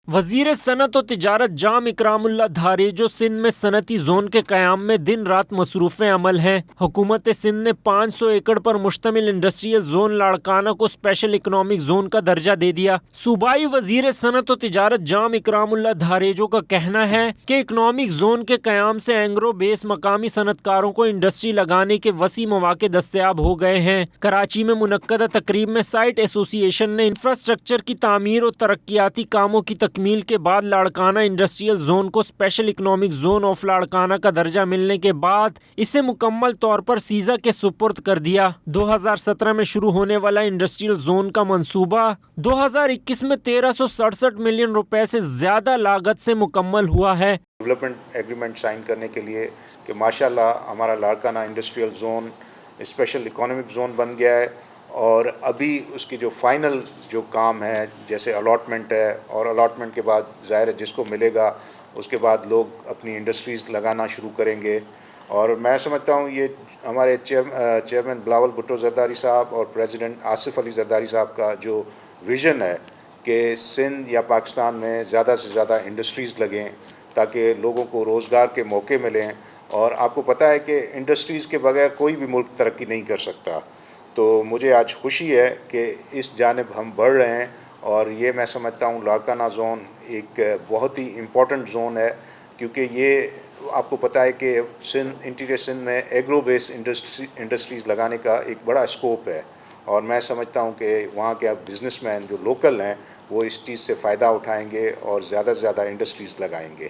وزیر صنعت و تجارت جام اکرام اللہ دھاریجو سندھ میں صنعتی زون کے قیام میں دن رات مصروف عمل ہیں۔ حکومت سندھ نے 500 ایکڑ پر مشتمل انڈسٹریل زون لاڑکانہ کو اسپیشل اکنامک زون کا درجہ دے دیا۔ صوبائی وزیر صنعت و تجارت جام اکرام اللہ دھاریجو کا کہنا ہے کہ اکنامک زون کے قیام سے اینگرو بیس مقامی صنعت کاروں کو انڈسٹری لگانے کے وسیع مواقع دستیاب ہو گئے ہیں۔ کراچی میں منعقدہ تقریب میں سائٹ ایسوسی ایشن نے انفراسٹرکچر کی تعمیر اور ترقیاتی کاموں کی تکمیل کے بعد لاڑکانہ انڈسٹریل زون کو special economic zone of Larkana کا درجہ ملنے کے بعد اسے مکمل طور پر سیزا کے سپرد کر دیا۔ 2017 میں شروع ہونے والا انڈسٹریل زون کا منصوبہ 2021 میں 1367 ملین روپے سے زیادہ لاگت سے مکمل ہوا ہے۔ ڈیولپمنٹ ایگریمنٹ سائن کرنے کے لیے کہ ماشاءاللہ ہمارا Larkana industrial zone special economic zone بن گیا ہے، اور ابھی اس کی جو فائنل جو کام ہے جیسے الاٹمنٹ ہے، اور الاٹمنٹ کے بعد ظاہر ہے جس کو ملے گا اس کے بعد لوگ اپنی انڈسٹریز لگانا شروع کریں گے۔ اور میں سمجھتا ہوں یہ ہمارے چیئرمین بلاول بھٹو زرداری صاحب اور پریزیڈنٹ آصف علی زرداری صاحب کا جو ویژن ہے کہ سندھ یا پاکستان میں زیادہ سے زیادہ انڈسٹریز لگیں تاکہ لوگوں کو روزگار کے موقع ملیں، اور آپ کو پتہ ہے کہ انڈسٹریز کے بغیر کوئی بھی ملک ترقی نہیں کر سکتا۔ تو مجھے آج خوشی ہے کہ اس جانب ہم بڑھ رہے ہیں، اور یہ میں سمجھتا ہوں لاڑکانہ زون ایک بہت ہی امپورٹنٹ زون ہے، کیونکہ یہ آپ کو پتہ ہے کہ انٹیریئر سندھ میں ایگرو بیس انڈسٹریز لگانے کا ایک بڑا اسکوپ ہے، اور میں سمجھتا ہوں کہ وہاں کے بزنس مین جو لوکل ہیں وہ اس چیز سے فائدہ اٹھائیں گے اور زیادہ سے زیادہ انڈسٹریز لگائیں گے۔